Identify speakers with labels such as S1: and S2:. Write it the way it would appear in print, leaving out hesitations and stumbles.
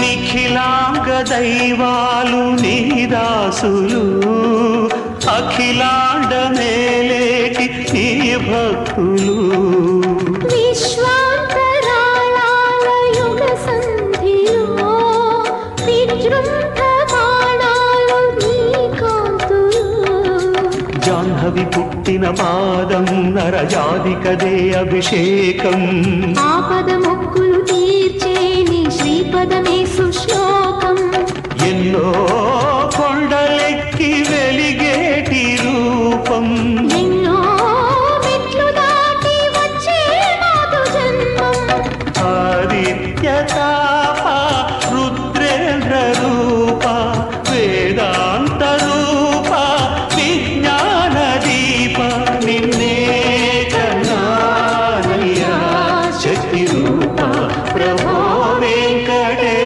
S1: నిఖిలాంగ దైవాలు నీదాసులు అఖిలాండ మేలేటి నీ భక్తులు
S2: విశ్వాంతరాళాల యుగ సంధిలో విజృంభమాణాలు నీ కాంతులు
S1: జాహ్నవి పుట్టిన పాదం నరజాదికదే అభిషేకం
S2: ఆపద మొక్కులు తీర్చే నీ శ్రీపదమే సుశ్లోకం
S1: ఎన్నో